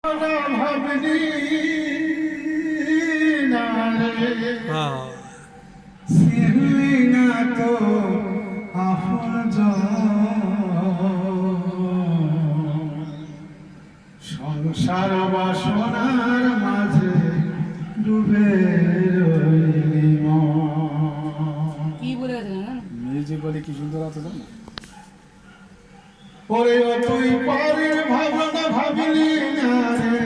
ভাবলি না রে ছিলি না তো সংসার বাসনার মাঝে ডুবে রইলি কি বলে মিউজিক বলে কি সুন্দর আছে জানো পরে তুই পারের ভাবনা ভাবলি না রে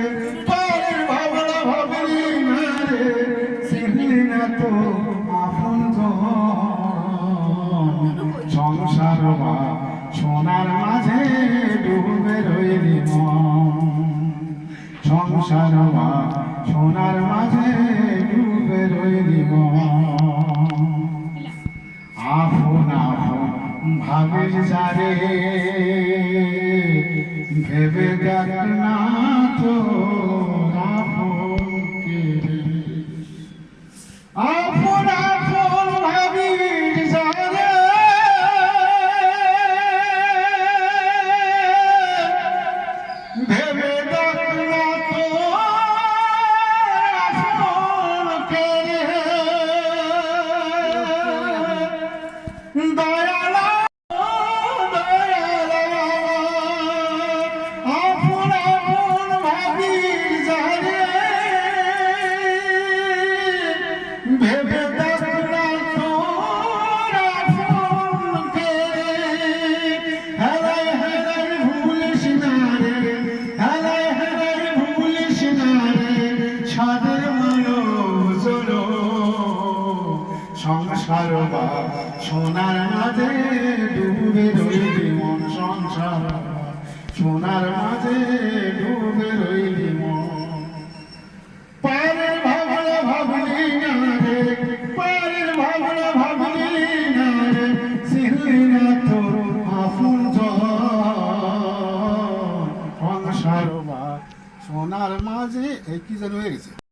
পারের ভাবনা ভাবলি না রে চিনলি না তো আপন সংসার বা সোনার মাঝে ডুবে রইলি সংসার বা সোনার মাঝে ডুবে রইলি আপন আপন ভাবিস যারে ভেবে দেখ না তো আপন আপন ভাবিস যারে ভেবে দেখ না তো আপন কে দয়ালা আপন আপন ভাবিস যারে ভেবে দেখ না তোর আপন কে হেলাই হেলাই ভুলিস না রে হেলাই হেলাই ভুলিস না রে সাদের মানুষ সংসার বা সোনার মাঝে ডুবে রইলি মন সংসার সোনার মাঝে ডুবে রইলি মন পারের ভাবনা ভাবলি না রে পারের ভাবনা ভাবলি না রে চিনলি না তোর আপন সংসার বা সোনার মাঝে কি যেন হয়ে গেছে।